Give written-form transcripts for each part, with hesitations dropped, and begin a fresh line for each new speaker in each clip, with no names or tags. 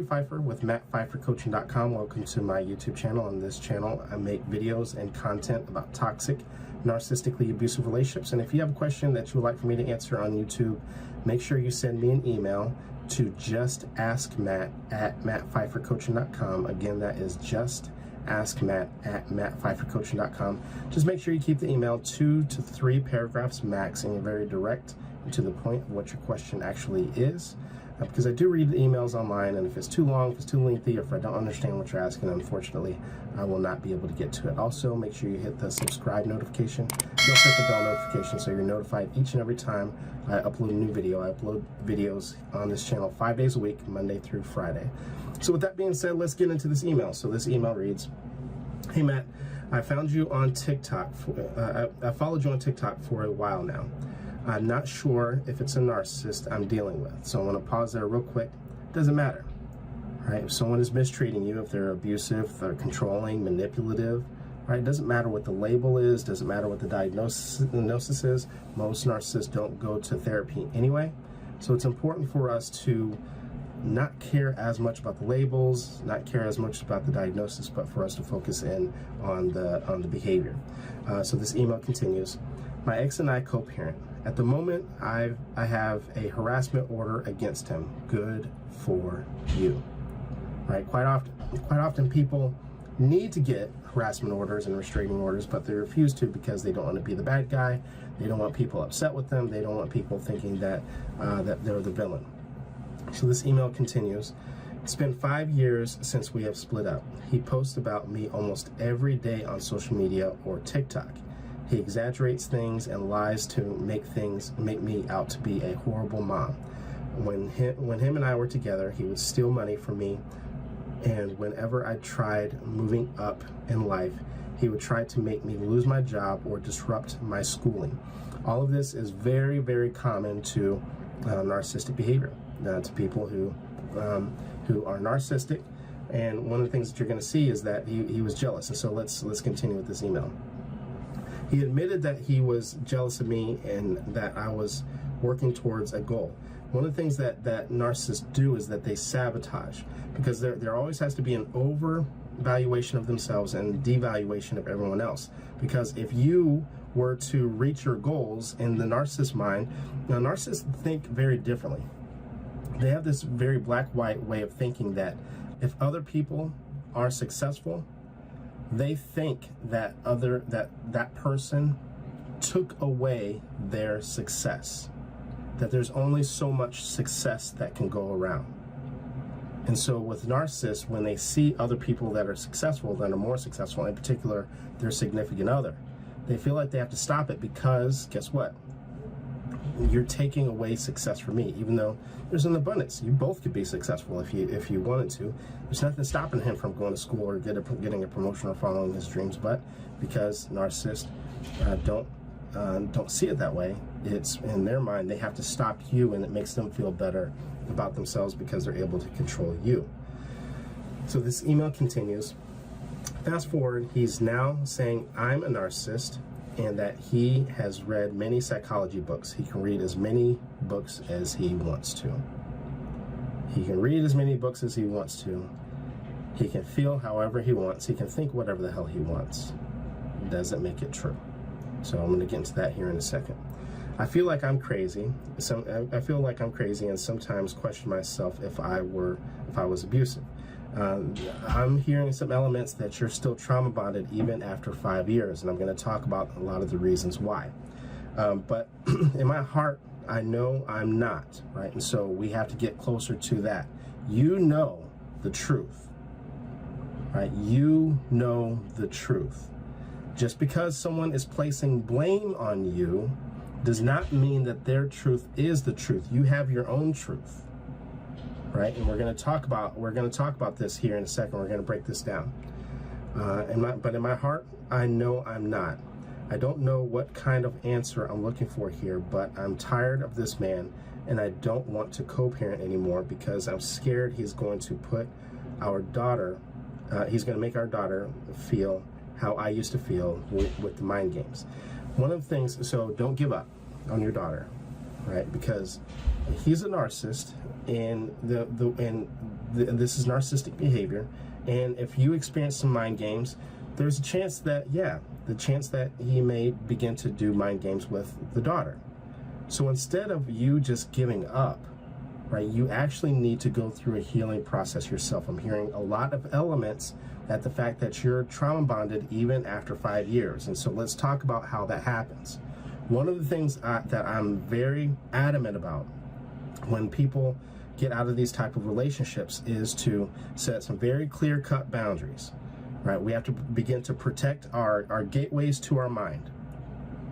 Matthew Pfeiffer with MattPfeifferCoaching.com. Welcome to my YouTube channel. On this channel, I make videos and content about toxic, narcissistically abusive relationships. And if you have a question that you would like for me to answer on YouTube, make sure you send me an email to justaskmatt@MattPfeifferCoaching.com. Again, that is justaskmatt@MattPfeifferCoaching.com. Just make sure you keep the email 2 to 3 paragraphs max, and you're very direct and to the point of what your question actually is. Because I do read the emails online, and if it's too long, if it's too lengthy, or if I don't understand what you're asking, unfortunately, I will not be able to get to it. Also, make sure you hit the subscribe notification. You also hit the bell notification so you're notified each and every time I upload a new video. I upload videos on this channel 5 days a week, Monday through Friday. So with that being said, let's get into this email. So this email reads, "Hey Matt, I found you on TikTok. I followed you on TikTok for a while now. I'm not sure if it's a narcissist I'm dealing with." So I want to pause there real quick. Doesn't matter, right? If someone is mistreating you, if they're abusive, if they're controlling, manipulative, right? It doesn't matter what the label is, doesn't matter what the diagnosis is. Most narcissists don't go to therapy anyway. So it's important for us to not care as much about the labels, not care as much about the diagnosis, but for us to focus in on the behavior. So this email continues. "My ex and I co-parent. At the moment, I have a harassment order against him. Good for you." Right? Quite often people need to get harassment orders and restraining orders, but they refuse to because they don't want to be the bad guy. They don't want people upset with them. They don't want people thinking that they're the villain. So this email continues. "It's been 5 years since we have split up. He posts about me almost every day on social media or TikTok. He exaggerates things and lies to make me out to be a horrible mom. When him and I were together, he would steal money from me, and whenever I tried moving up in life, he would try to make me lose my job or disrupt my schooling. All of this is very, very common to narcissistic behavior, to people who are narcissistic. And one of the things that you're going to see is that he was jealous. And so let's continue with this email. "He admitted that he was jealous of me and that I was working towards a goal. One of the things that narcissists do is that they sabotage, because there always has to be an overvaluation of themselves and devaluation of everyone else. Because if you were to reach your goals in the narcissist mind, now narcissists think very differently. They have this very black-white way of thinking that if other people are successful, they think that that person took away their success, that there's only so much success that can go around. And so with narcissists, when they see other people that are successful, that are more successful, in particular their significant other, they feel like they have to stop it because, guess what? You're taking away success from me, even though there's an abundance. You both could be successful if you wanted to. There's nothing stopping him from going to school or getting a promotion or following his dreams. But because narcissists don't see it that way, it's in their mind they have to stop you, and it makes them feel better about themselves because they're able to control you." So this email continues. Fast forward, he's now saying I'm a narcissist and that he has read many psychology books. He can read as many books as he wants to. He can read as many books as he wants to. He can feel however he wants. He can think whatever the hell he wants. Doesn't make it true. So I'm going to get into that here in a second. "I feel like I'm crazy. I feel like I'm crazy and sometimes question myself if I was abusive. I'm hearing some elements that you're still trauma bonded even after 5 years, and I'm going to talk about a lot of the reasons why. But in my heart, I know I'm not, right? And so we have to get closer to that. You know the truth, right? You know the truth. Just because someone is placing blame on you does not mean that their truth is the truth. You have your own truth. Right, and we're going to talk about this here in a second. We're going to break this down. But in my heart, I know I'm not. I don't know what kind of answer I'm looking for here, but I'm tired of this man, and I don't want to co-parent anymore because I'm scared he's going to put our daughter. He's going to make our daughter feel how I used to feel with the mind games. One of the things. So don't give up on your daughter, right? Because he's a narcissist. And this is narcissistic behavior, and if you experience some mind games, there's a chance that, the chance that he may begin to do mind games with the daughter. So instead of you just giving up, right, you actually need to go through a healing process yourself. I'm hearing a lot of elements at the fact that you're trauma bonded even after 5 years. And so let's talk about how that happens. One of the things that I'm very adamant about when people get out of these type of relationships is to set some very clear-cut boundaries, right? We have to begin to protect our gateways to our mind,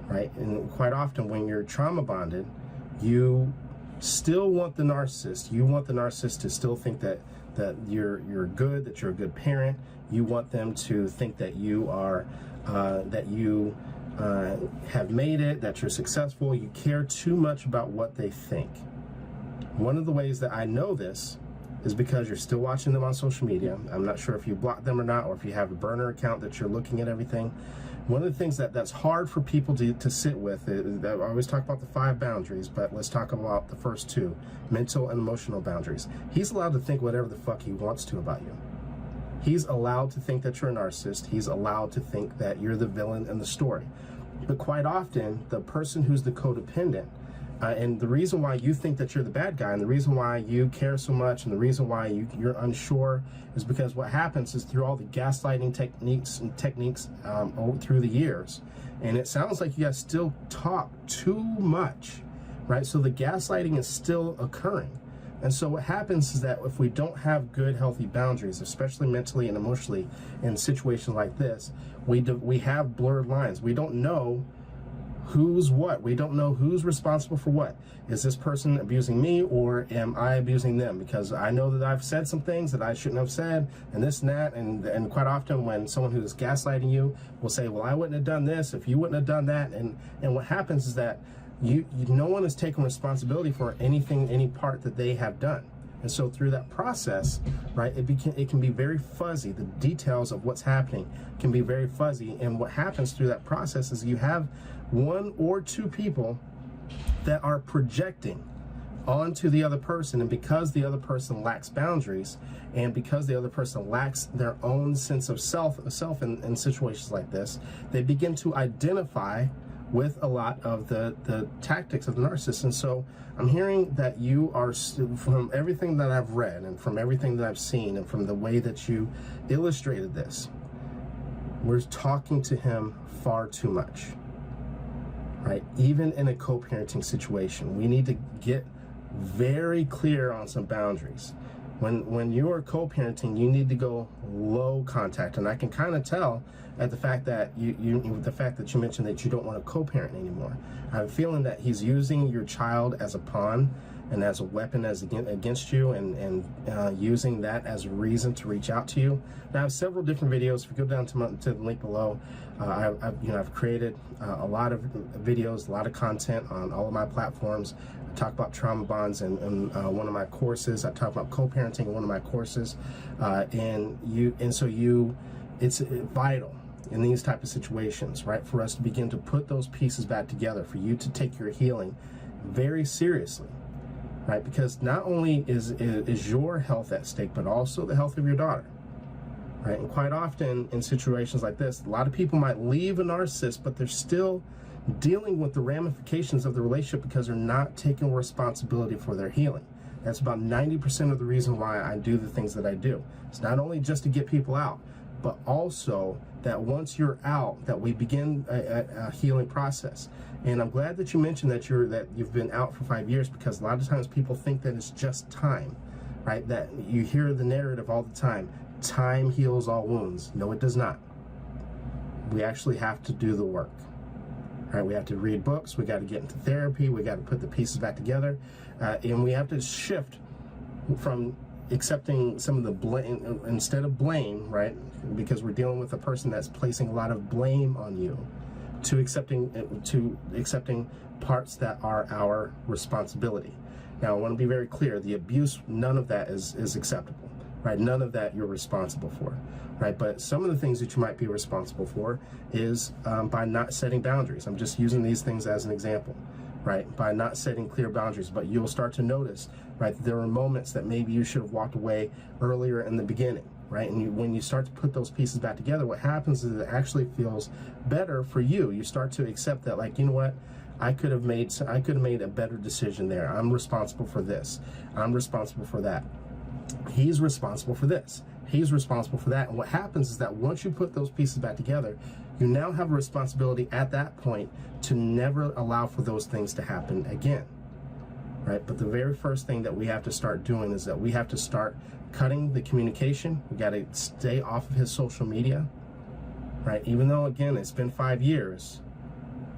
right? And quite often when you're trauma bonded, you still want the narcissist. You want the narcissist to still think that you're good, that you're a good parent. You want them to think that you are, that you have made it, that you're successful. You care too much about what they think. One of the ways that I know this is because you're still watching them on social media. I'm not sure if you block them or not, or if you have a burner account that you're looking at everything. One of the things that's hard for people to sit with, I always talk about the 5 boundaries, but let's talk about the first 2, mental and emotional boundaries. He's allowed to think whatever the fuck he wants to about you. He's allowed to think that you're a narcissist. He's allowed to think that you're the villain in the story. But quite often, the person who's the codependent, and the reason why you think that you're the bad guy, and the reason why you care so much, and the reason why you're unsure, is because what happens is through all the gaslighting techniques through the years, and it sounds like you guys still talk too much, right? So the gaslighting is still occurring. And so what happens is that if we don't have good, healthy boundaries, especially mentally and emotionally in situations like this, we have blurred lines. We don't know who's what. We don't know who's responsible for what. Is this person abusing me, or am I abusing them? Because I know that I've said some things that I shouldn't have said, and this and that, and quite often when someone who's gaslighting you will say, well, I wouldn't have done this if you wouldn't have done that, and what happens is that no one is taking responsibility for any part that they have done. And so through that process, right, it can be very fuzzy. The details of what's happening can be very fuzzy. And what happens through that process is you have 1 or 2 people that are projecting onto the other person. And because the other person lacks boundaries, and because the other person lacks their own sense of self in situations like this, they begin to identify with a lot of the tactics of the narcissist. And so I'm hearing that you are, from everything that I've read and from everything that I've seen and from the way that you illustrated this, we're talking to him far too much, right? Even in a co-parenting situation, we need to get very clear on some boundaries. When you are co-parenting, you need to go low contact, and I can kind of tell at the fact that you mentioned that you don't want to co-parent anymore. I have a feeling that he's using your child as a pawn and as a weapon against you, and using that as a reason to reach out to you. Now, I have several different videos. If you go down to the link below, I've created a lot of videos, a lot of content on all of my platforms. I talk about trauma bonds in one of my courses. I talk about co-parenting in one of my courses, it's vital in these type of situations, right, for us to begin to put those pieces back together, for you to take your healing very seriously, right? Because not only is your health at stake, but also the health of your daughter, right? And quite often in situations like this, a lot of people might leave a narcissist, but they're still dealing with the ramifications of the relationship because they're not taking responsibility for their healing. That's about 90% of the reason why I do the things that I do. It's not only just to get people out, but also that once you're out, that we begin a healing process. And I'm glad that you mentioned that you've been out for 5 years, because a lot of times people think that it's just time, right? That you hear the narrative all the time, time heals all wounds. No, it does not. We actually have to do the work. Right, we have to read books, we got to get into therapy, we got to put the pieces back together, and we have to shift from accepting some of the blame instead of blame, right? Because we're dealing with a person that's placing a lot of blame on you, to accepting parts that are our responsibility. Now, I want to be very clear: the abuse, none of that is acceptable, right? None of that you're responsible for, right? But some of the things that you might be responsible for is by not setting boundaries. I'm just using these things as an example, right, by not setting clear boundaries. But you'll start to notice, right, that there are moments that maybe you should have walked away earlier in the beginning, right? And when you start to put those pieces back together, what happens is it actually feels better for you. You start to accept that, like, you know what, I could have made a better decision there. I'm responsible for this. I'm responsible for that. He's responsible for this. He's responsible for that. And what happens is that once you put those pieces back together, you now have a responsibility at that point to never allow for those things to happen again, right? But the very first thing that we have to start doing is that we have to start cutting the communication. We got to stay off of his social media, right? Even though, again, it's been 5 years,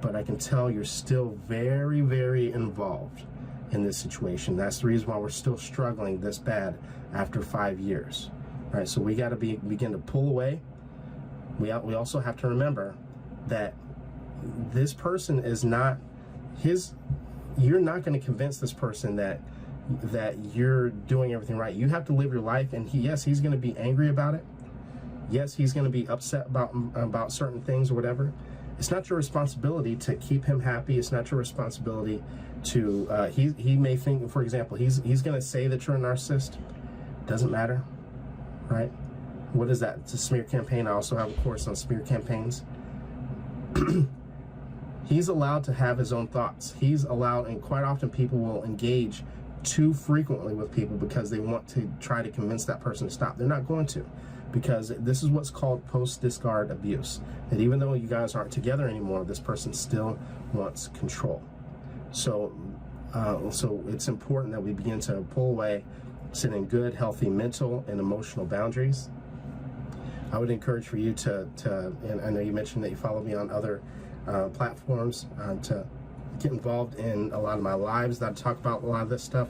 but I can tell you're still very, very involved in this situation. That's the reason why we're still struggling this bad after 5 years. Right, so we got to begin to pull away. We also have to remember that this person is not his. You're not going to convince this person that you're doing everything right. You have to live your life, and yes, he's going to be angry about it. Yes, he's going to be upset about certain things or whatever. It's not your responsibility to keep him happy. It's not your responsibility to. He may think, for example, he's going to say that you're a narcissist. Doesn't matter. Right? What is that? It's a smear campaign. I also have a course on smear campaigns. He's allowed to have his own thoughts. He's allowed, and quite often people will engage too frequently with people because they want to try to convince that person to stop. They're not going to, because this is what's called post-discard abuse. That even though you guys aren't together anymore, this person still wants control. So it's important that we begin to pull away, setting good, healthy mental and emotional boundaries. I would encourage for you to and I know you mentioned that you follow me on other platforms, to get involved in a lot of my lives that I talk about a lot of this stuff.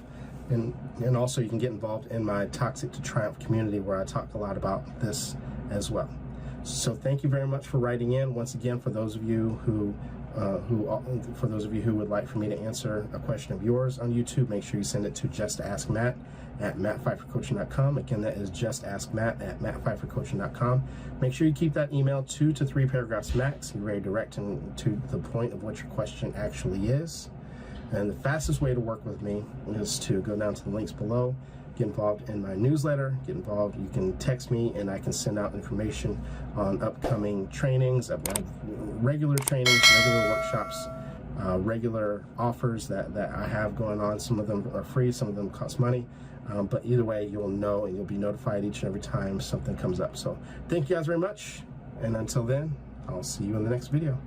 And also you can get involved in my Toxic to Triumph community, where I talk a lot about this as well. So thank you very much for writing in. Once again, for those of you who would like for me to answer a question of yours on YouTube, make sure you send it to justaskmatt@mattpfeiffercoaching.com. Again, that is justaskmatt@mattpfeiffercoaching.com. Make sure you keep that email 2 to 3 paragraphs max. Be very direct and to the point of what your question actually is. And the fastest way to work with me is to go down to the links below, get involved in my newsletter, get involved. You can text me and I can send out information on upcoming trainings, regular trainings, regular workshops, regular offers that I have going on. Some of them are free, some of them cost money. But either way, you'll know and you'll be notified each and every time something comes up. So thank you guys very much. And until then, I'll see you in the next video.